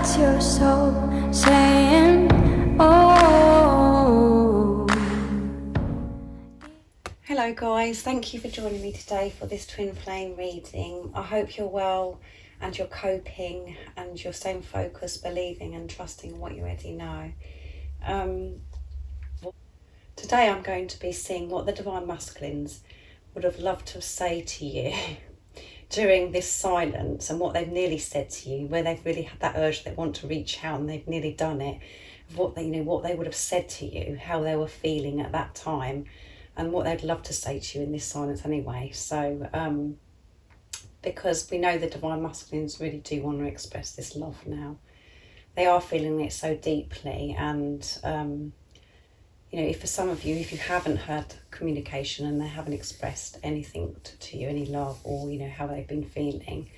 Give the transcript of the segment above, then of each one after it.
That's your soul saying, oh. Hello guys, thank you for joining me today for this twin flame reading. I hope you're well and you're coping and you're staying focused, believing and trusting what you already know. Today I'm going to be seeing what the Divine Masculines would have loved to say to you during this silence, and what they've nearly said to you, where they've really had that urge, they want to reach out and they've nearly done it, what they what they would have said to you, how they were feeling at that time, and what they'd love to say to you in this silence anyway. So because we know the Divine Masculines really do want to express this love now. They are feeling it so deeply, and if for some of you, if you haven't had communication and they haven't expressed anything to you, any love, or how they've been feeling,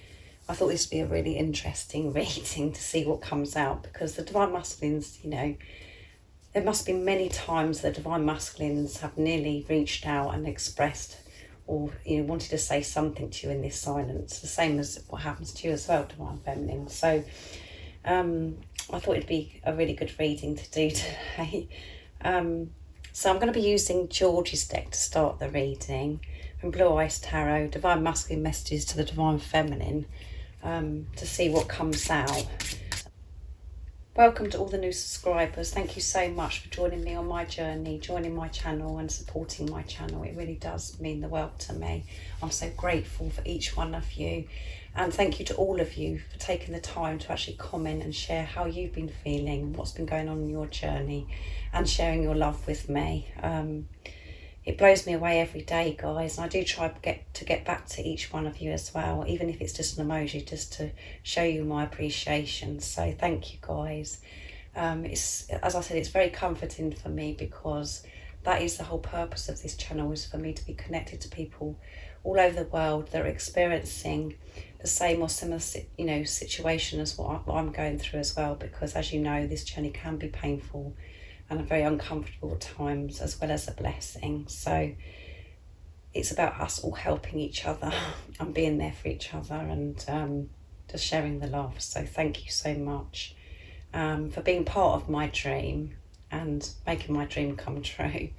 I thought this would be a really interesting reading to see what comes out, because the Divine Masculines, there must be many times the Divine Masculines have nearly reached out and expressed or wanted to say something to you in this silence, the same as what happens to you as well, Divine Feminine. So I thought it'd be a really good reading to do today. So I'm going to be using George's deck to start the reading, from Blue Eyes Tarot, Divine Masculine Messages to the Divine Feminine, to see what comes out. Welcome to all the new subscribers. Thank you so much for joining me on my journey, joining my channel and supporting my channel. It really does mean the world to me. I'm so grateful for each one of you. And thank you to all of you for taking the time to actually comment and share how you've been feeling, what's been going on in your journey, and sharing your love with me. It blows me away every day, guys, and I do try to get back to each one of you as well, even if it's just an emoji, just to show you my appreciation. So thank you, guys. It's, as I said, it's very comforting for me, because that is the whole purpose of this channel, is for me to be connected to people all over the world that are experiencing the same or similar situation as what I'm going through as well, because as you know, this journey can be painful and very uncomfortable at times, as well as a blessing. So it's about us all helping each other and being there for each other, and just sharing the love. So thank you so much for being part of my dream and making my dream come true.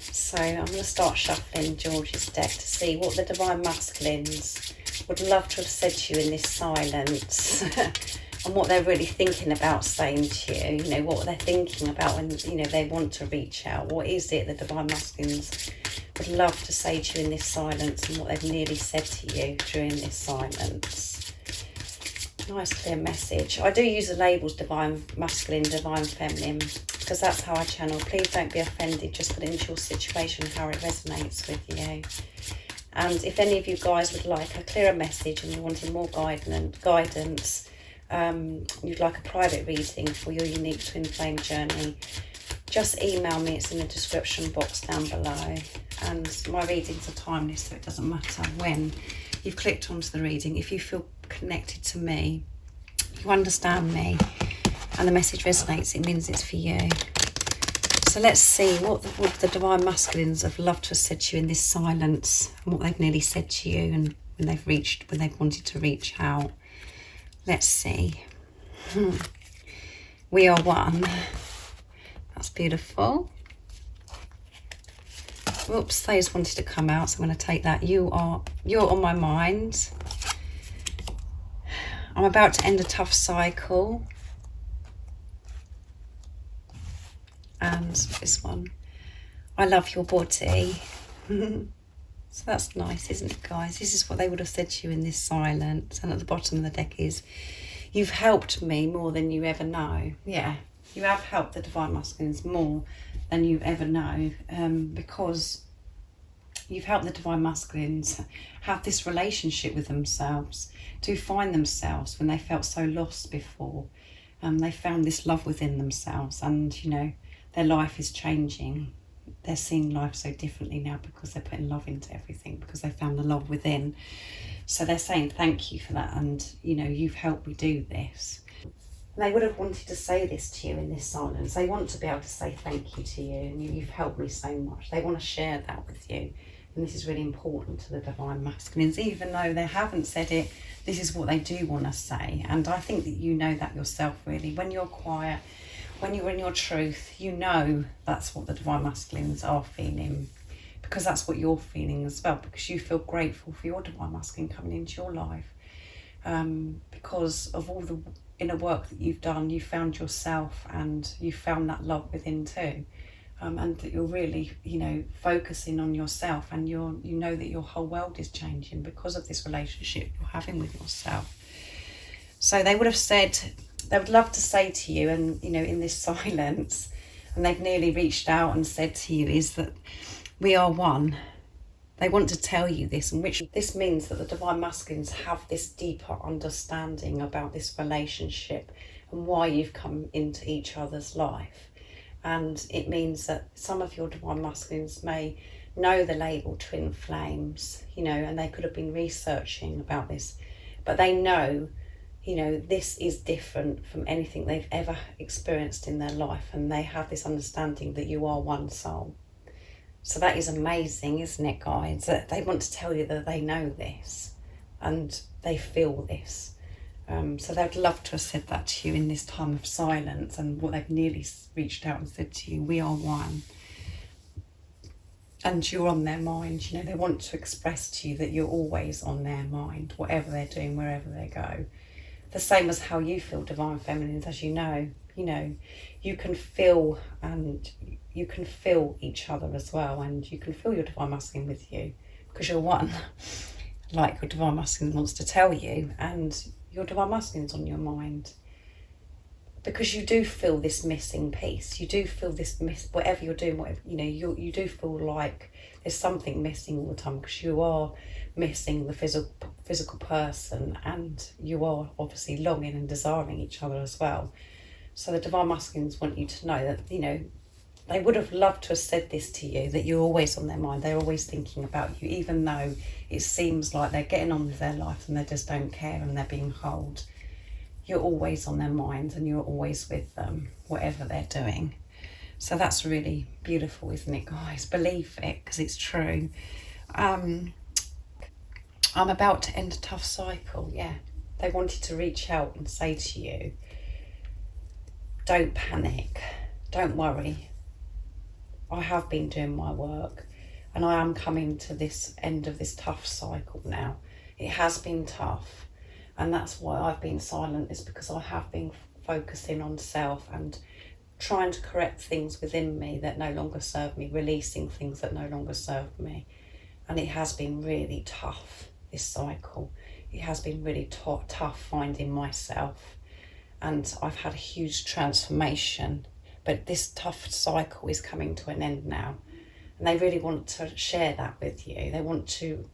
So I'm going to start shuffling George's deck to see what the Divine Masculines would love to have said to you in this silence. And what they're really thinking about saying to you, what they're thinking about when, they want to reach out. What is it the Divine Masculines would love to say to you in this silence, and what they've nearly said to you during this silence. Nice clear message. I do use the labels Divine Masculine, Divine Feminine, because that's how I channel. Please don't be offended, just put it into your situation how it resonates with you. And if any of you guys would like a clearer message and you're wanting more guidance, you'd like a private reading for your unique twin flame journey, just email me. It's in the description box down below. And my readings are timeless, so it doesn't matter when you've clicked onto the reading. If you feel connected to me, you understand me, and the message resonates, it means it's for you. So let's see what the Divine Masculines have loved to have said to you in this silence, and what they've nearly said to you, and when they've wanted to reach out. Let's see. We are one. That's beautiful. Whoops, those wanted to come out, so I'm going to take that. You're on my mind. I'm about to end a tough cycle. And this one, I love your body. So that's nice, isn't it, guys? This is what they would have said to you in this silence. And at the bottom of the deck is, you've helped me more than you ever know. Yeah, you have helped the Divine Masculines more than you ever know, because you've helped the Divine Masculines have this relationship with themselves, to find themselves when they felt so lost before. They found this love within themselves, and their life is changing. They're seeing life so differently now, because they're putting love into everything, because they found the love within. So they're saying thank you for that, and you've helped me do this. And they would have wanted to say this to you in this silence. They want to be able to say thank you to you, and you've helped me so much. They want to share that with you And this is really important to the divine masculines, even though they haven't said it, this is what they do want to say. And I think that you know that yourself, really. When you're quiet, when you're in your truth, you know that's what the divine masculines are feeling, because that's what you're feeling as well, because you feel grateful for your divine masculine coming into your life, because of all the inner work that you've done. You found yourself and you found that love within too. And that you're really, focusing on yourself, and you know that your whole world is changing because of this relationship you're having with yourself. So they would have said, they would love to say to you, and in this silence, and they've nearly reached out and said to you, is that we are one. They want to tell you this, and which this means that the divine masculines have this deeper understanding about this relationship and why you've come into each other's life. And it means that some of your divine masculines may know the label twin flames, and they could have been researching about this, but they know, this is different from anything they've ever experienced in their life, and they have this understanding that you are one soul. So that is amazing, isn't it, guys? That they want to tell you that they know this and they feel this. So they'd love to have said that to you in this time of silence, and what they've nearly reached out and said to you, we are one. And you're on their mind. They want to express to you that you're always on their mind, whatever they're doing, wherever they go. The same as how you feel, divine feminines, as you know, you can feel, and you can feel each other as well, and you can feel your divine masculine with you, because you're one, like your divine masculine wants to tell you, and your divine masculine's on your mind, because you do feel this missing piece. You do feel this whatever you're doing, whatever you do feel like there's something missing all the time, because you are missing the physical person, and you are obviously longing and desiring each other as well. So the divine masculines want you to know that they would have loved to have said this to you, that you're always on their mind. They're always thinking about you, even though it seems like they're getting on with their life and they just don't care and they're being held. You're always on their minds, and you're always with them, whatever they're doing. So that's really beautiful, isn't it, guys? Believe it, because it's true. I'm about to end a tough cycle, yeah. They wanted to reach out and say to you, don't panic, don't worry. I have been doing my work, and I am coming to this end of this tough cycle now. It has been tough, and that's why I've been silent, is because I have been focusing on self and trying to correct things within me that no longer serve me, releasing things that no longer serve me. And it has been really tough, this cycle. It has been really tough finding myself, and I've had a huge transformation. But this tough cycle is coming to an end now. And they really want to share that with you. They want to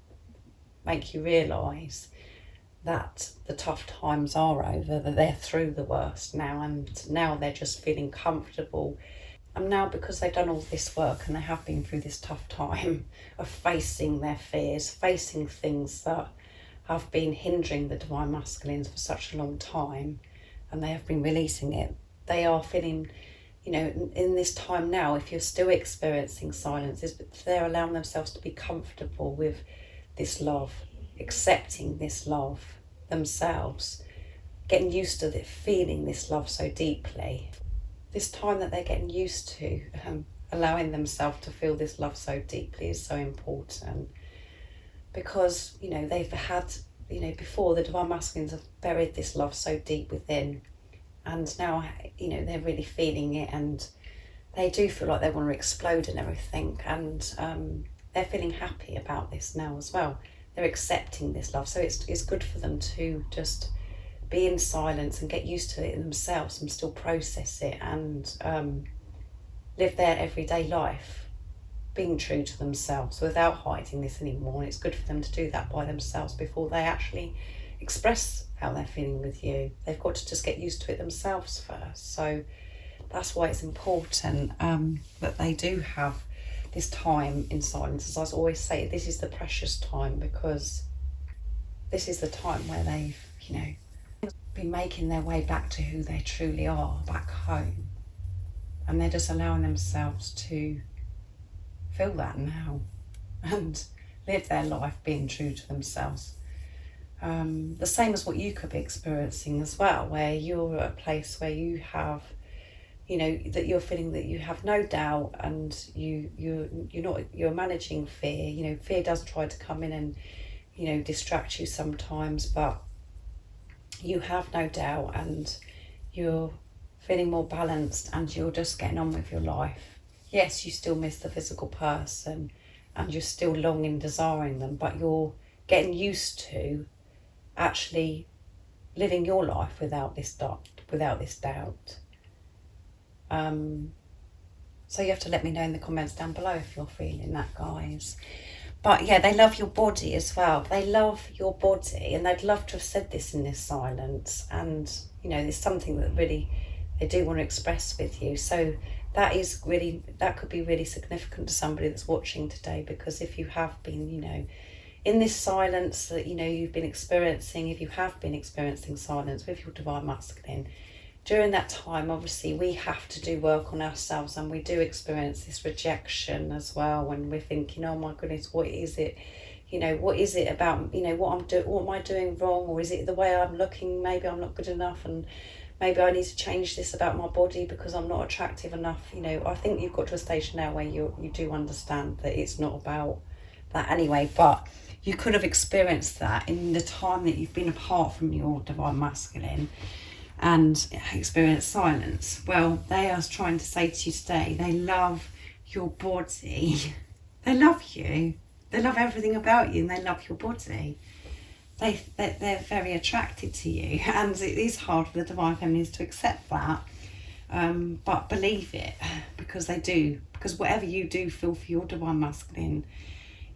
make you realise that the tough times are over, that they're through the worst now, and now they're just feeling comfortable. And now, because they've done all this work and they have been through this tough time of facing their fears, facing things that have been hindering the divine masculines for such a long time, and they have been releasing it, they are feeling, in this time now, if you're still experiencing silences, they're allowing themselves to be comfortable with this love, accepting this love themselves, getting used to feeling this love so deeply. This time that they're getting used to allowing themselves to feel this love so deeply is so important, because they've had, before, the divine masculines have buried this love so deep within, and now they're really feeling it, and they do feel like they want to explode and everything, and they're feeling happy about this now as well. They're accepting this love, so it's good for them to just be in silence and get used to it themselves, and still process it, and live their everyday life being true to themselves without hiding this anymore. And it's good for them to do that by themselves before they actually express how they're feeling with you. They've got to just get used to it themselves first. So that's why it's important that they do have this time in silence. As I always say, this is the precious time, because this is the time where they've been making their way back to who they truly are, back home, and they're just allowing themselves to feel that now. And live their life being true to themselves. The same as what you could be experiencing as well, where you're at a place where you have, you know, that you're feeling that you have no doubt, and you're managing fear. You know, fear does try to come in and, you know, distract you sometimes, but you have no doubt and you're feeling more balanced and you're just getting on with your life. Yes, you still miss the physical person and you're still longing, desiring them, but you're getting used to actually living your life without this doubt. So you have to let me know in the comments down below if you're feeling that, guys. But yeah, they love your body as well. They love your body, and they'd love to have said this in this silence. And, you know, there's something that really they do want to express with you. So that could be really significant to somebody that's watching today, because if you have been, you know, in this silence that, you know, you've been experiencing, if you have been experiencing silence with your divine masculine, during that time, obviously, we have to do work on ourselves, and we do experience this rejection as well when we're thinking, oh my goodness, what is it? You know, what is it about, you know, what am I doing wrong? Or is it the way I'm looking? Maybe I'm not good enough, and maybe I need to change this about my body because I'm not attractive enough. You know, I think you've got to a stage now where you do understand that it's not about that anyway, but you could have experienced that in the time that you've been apart from your divine masculine and experience silence. Well, they are trying to say to you today, they love your body. They love you. They love everything about you, and they love your body. They're very attracted to you, and it is hard for the divine feminines to accept that. But believe it, because they do. Because whatever you do feel for your divine masculine,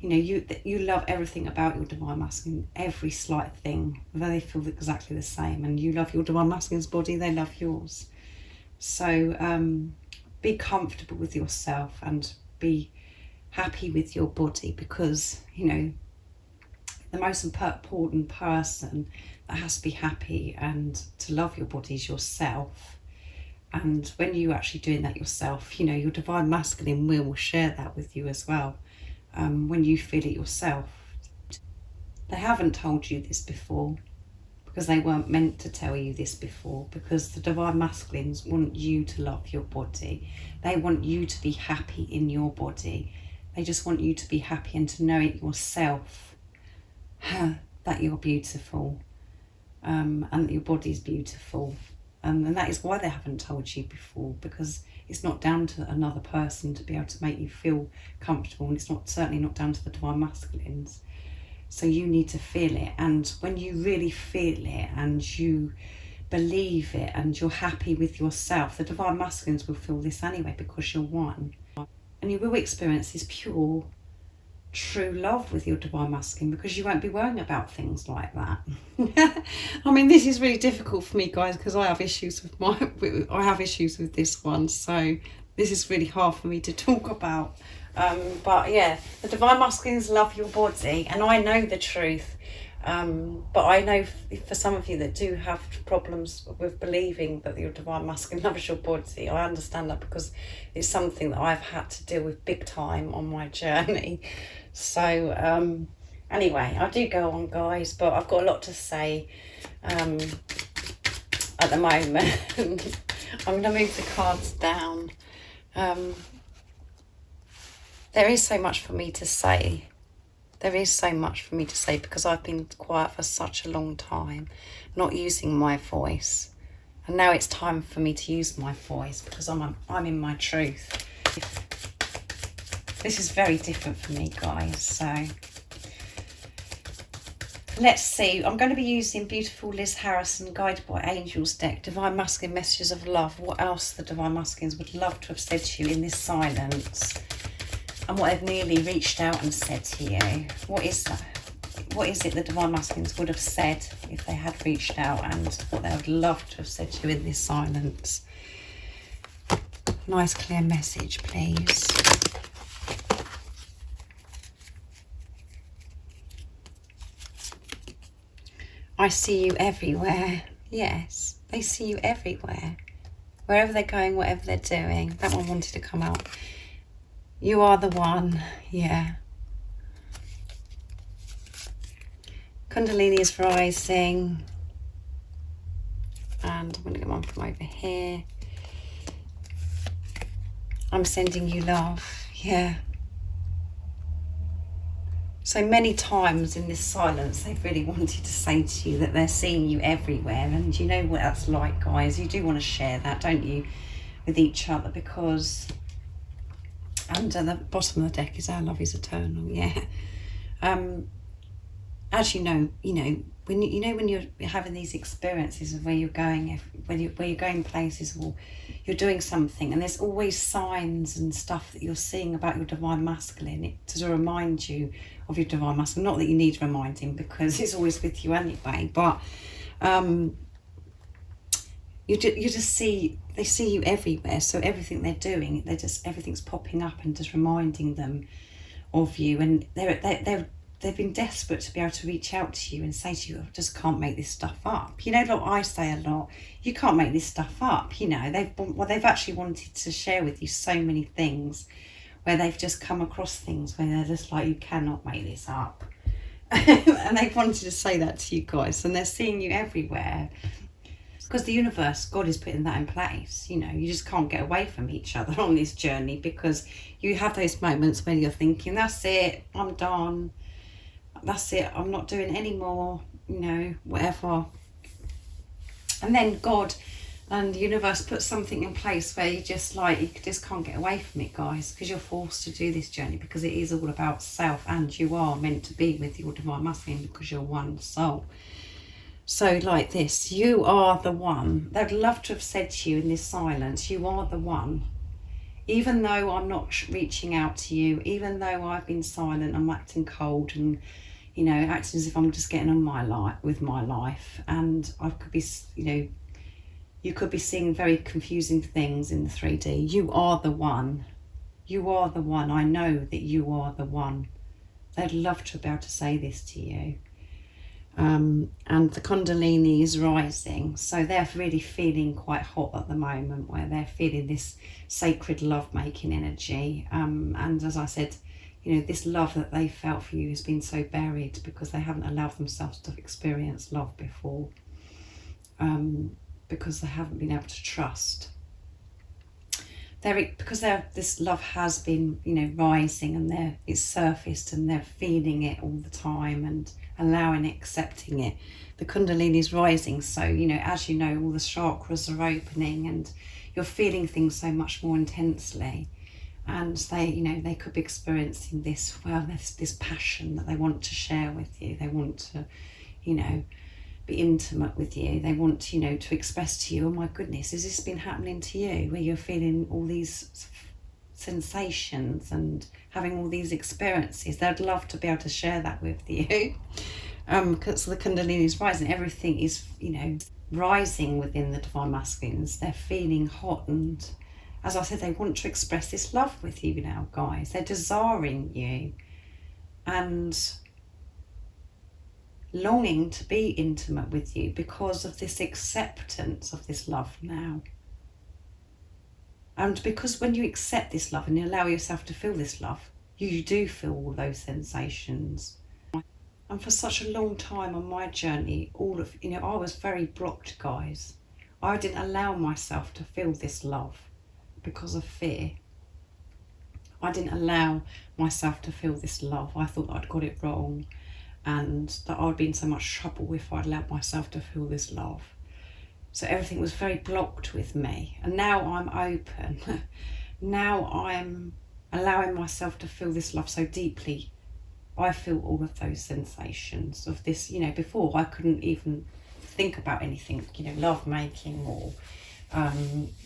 you know, you love everything about your divine masculine, every slight thing, although they feel exactly the same. And you love your divine masculine's body, they love yours. So be comfortable with yourself and be happy with your body, because, you know, the most important person that has to be happy and to love your body is yourself. And when you're actually doing that yourself, you know, your divine masculine will share that with you as well. When you feel it yourself. They haven't told you this before because they weren't meant to tell you this before, because the divine masculines want you to love your body. They want you to be happy in your body. They just want you to be happy and to know it yourself, that you're beautiful, and that your body's beautiful. And that is why they haven't told you before, because it's not down to another person to be able to make you feel comfortable, and it's certainly not down to the divine masculines. So you need to feel it, and when you really feel it and you believe it and you're happy with yourself, the divine masculines will feel this anyway, because you're one. And you will experience this pure, true love with your divine masculine, because you won't be worrying about things like that. I mean, this is really difficult for me, guys, because I have issues with this one, so this is really hard for me to talk about. But yeah, the divine masculines love your body, and I know the truth. But I know for some of you that do have problems with believing that your divine masculine loves your body, I understand that, because it's something that I've had to deal with big time on my journey. So anyway, I do go on, guys, but I've got a lot to say at the moment. I'm going to move the cards down. There is so much for me to say. There is so much for me to say, because I've been quiet for such a long time, not using my voice. And now it's time for me to use my voice, because I'm in my truth. This is very different for me, guys. So let's see. I'm going to be using beautiful Liz Harrison Guided by Angels deck, Divine Masculine Messages of Love. What else the Divine Masculines would love to have said to you in this silence, and what they've nearly reached out and said to you. What is that? What is it the Divine Masculines would have said if they had reached out, and what they would love to have said to you in this silence? Nice clear message, please. I see you everywhere. Yes, they see you everywhere. Wherever they're going, whatever they're doing. That one wanted to come out. You are the one, yeah. Kundalini is rising. And I'm going to get one from over here. I'm sending you love. Yeah. So many times in this silence, they've really wanted to say to you that they're seeing you everywhere. And you know what that's like, guys. You do want to share that, don't you, with each other, because under the bottom of the deck is our love is eternal. Yeah. As you know, when you're having these experiences of where you're going, where you're going places, or you're doing something, and there's always signs and stuff that you're seeing about your divine masculine to remind you of your divine masculine. Not that you need reminding, because it's always with you anyway, but you just see, they see you everywhere. So everything they're doing, everything's popping up and just reminding them of you, and they've been desperate to be able to reach out to you and say to you, I just can't make this stuff up. You know, like I say a lot, you can't make this stuff up. You know, they've actually wanted to share with you so many things where they've just come across things where they're just like, you cannot make this up. And they've wanted to say that to you guys, and they're seeing you everywhere. Because the universe, God is putting that in place. You know, you just can't get away from each other on this journey, because you have those moments when you're thinking, that's it, I'm done. That's it, I'm not doing any more, you know, whatever. And then God and the universe put something in place where you just can't get away from it, guys, because you're forced to do this journey, because it is all about self, and you are meant to be with your divine masculine because you're one soul. So like this, you are the one. They'd love to have said to you in this silence, you are the one. Even though I'm not reaching out to you, even though I've been silent, I'm acting cold and, you know, acting as if I'm just getting on with my life. And I could be, you know, you could be seeing very confusing things in the 3D. You are the one. You are the one. I know that you are the one. They'd love to be able to say this to you. And the Kundalini is rising, so they're really feeling quite hot at the moment, where they're feeling this sacred love-making energy. And as I said, you know, this love that they felt for you has been so buried because they haven't allowed themselves to experience love before, because they haven't been able to trust. This love has been, you know, rising, and it's surfaced, and they're feeling it all the time and allowing it, accepting it. The Kundalini is rising, so, you know, as you know, all the chakras are opening, and you're feeling things so much more intensely. And they could be experiencing this passion that they want to share with you. They want to, you know, be intimate with you. They want, you know, to express to you, oh my goodness, has this been happening to you, where you're feeling all these sensations and having all these experiences? They'd love to be able to share that with you. Because the Kundalini is rising, everything is, you know, rising within the divine masculines. They're feeling hot, and as I said, they want to express this love with you now, guys. They're desiring you and longing to be intimate with you because of this acceptance of this love now. And because when you accept this love and you allow yourself to feel this love, you do feel all those sensations. And for such a long time on my journey, I was very blocked, guys. I didn't allow myself to feel this love because of fear. I didn't allow myself to feel this love. I thought I'd got it wrong, and that I'd be in so much trouble if I'd allowed myself to feel this love. So everything was very blocked with me. And now I'm open. Now I'm allowing myself to feel this love so deeply. I feel all of those sensations of this, you know, before I couldn't even think about anything, you know, love making or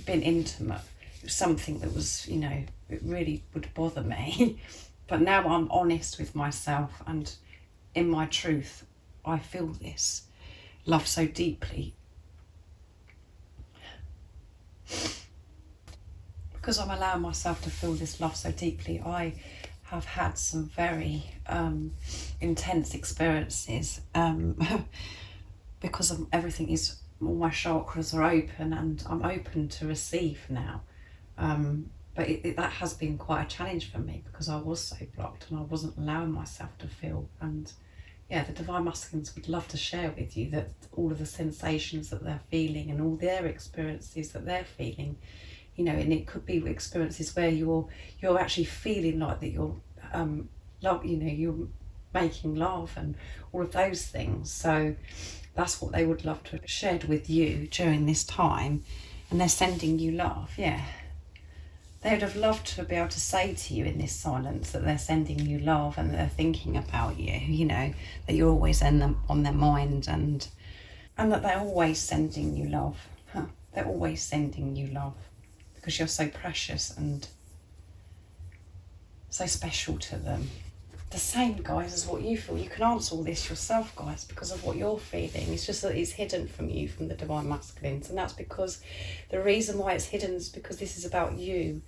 being intimate. It was something that was, you know, it really would bother me. But now I'm honest with myself, and in my truth, I feel this love so deeply. Because I'm allowing myself to feel this love so deeply, I have had some very intense experiences because of everything is, all my chakras are open, and I'm open to receive now. But that has been quite a challenge for me, because I was so blocked and I wasn't allowing myself to feel. And yeah, the Divine Masculines would love to share with you that all of the sensations that they're feeling and all their experiences that they're feeling, you know, and it could be experiences where you're actually feeling like that you're love, you know, you're making love and all of those things. So that's what they would love to have shared with you during this time, and they're sending you love. Yeah, they would have loved to be able to say to you in this silence that they're sending you love and that they're thinking about you, you know, that you're always on their mind, and that they're always sending you love. They're always sending you love because you're so precious and so special to them. The same, guys, as what you feel. You can answer all this yourself, guys, because of what you're feeling. It's just that it's hidden from you, from the Divine Masculines, and that's because the reason why it's hidden is because this is about you.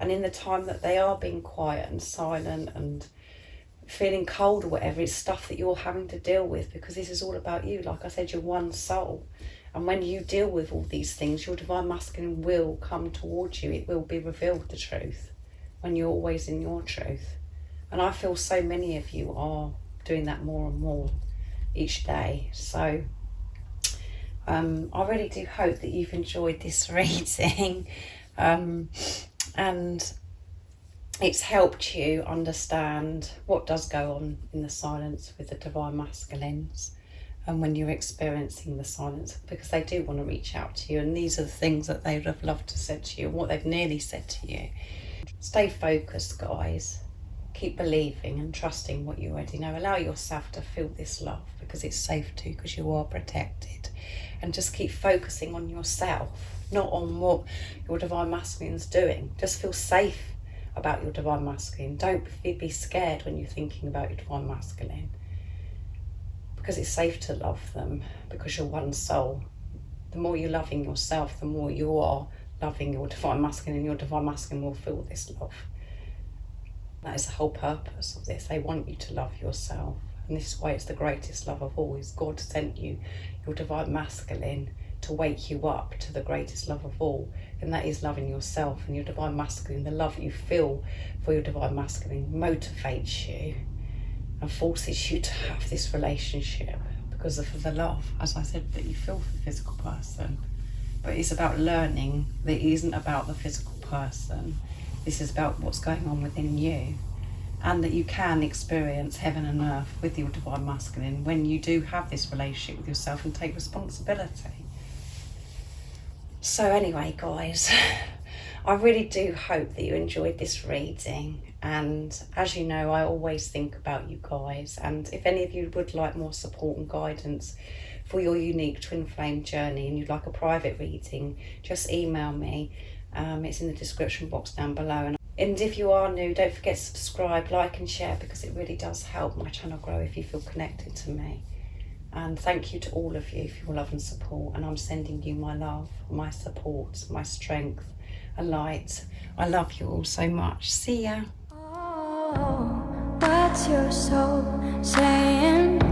And in the time that they are being quiet and silent and feeling cold or whatever, it's stuff that you're having to deal with, because this is all about you. Like I said, you're one soul, and when you deal with all these things, your Divine Masculine will come towards you. It will be revealed, the truth, when you're always in your truth. And I feel so many of you are doing that more and more each day. So I really do hope that you've enjoyed this reading, and it's helped you understand what does go on in the silence with the Divine Masculines, and when you're experiencing the silence, because they do want to reach out to you, and these are the things that they would have loved to say to you, and what they've nearly said to you. Stay focused, guys. Keep believing and trusting what you already know. Allow yourself to feel this love, because it's safe to, because you are protected. And just keep focusing on yourself, not on what your Divine Masculine's doing. Just feel safe about your Divine Masculine. Don't be scared when you're thinking about your Divine Masculine, because it's safe to love them, because you're one soul. The more you're loving yourself, the more you are loving your Divine Masculine, and your Divine Masculine will feel this love. That is the whole purpose of this. They want you to love yourself. And this is why it's the greatest love of all, is God sent you your Divine Masculine to wake you up to the greatest love of all. And that is loving yourself. And your Divine Masculine, the love you feel for your Divine Masculine, motivates you and forces you to have this relationship because of the love, as I said, that you feel for the physical person. But it's about learning that it isn't about the physical person. This is about what's going on within you, and that you can experience heaven and earth with your Divine Masculine when you do have this relationship with yourself and take responsibility. So anyway, guys, I really do hope that you enjoyed this reading. And as you know, I always think about you guys. And if any of you would like more support and guidance for your unique twin flame journey, and you'd like a private reading, just email me. It's in the description box down below. And if you are new, don't forget to subscribe, like and share, because it really does help my channel grow if you feel connected to me. And thank you to all of you for your love and support. And I'm sending you my love, my support, my strength, and light. I love you all so much. See ya. Oh, what's your soul saying?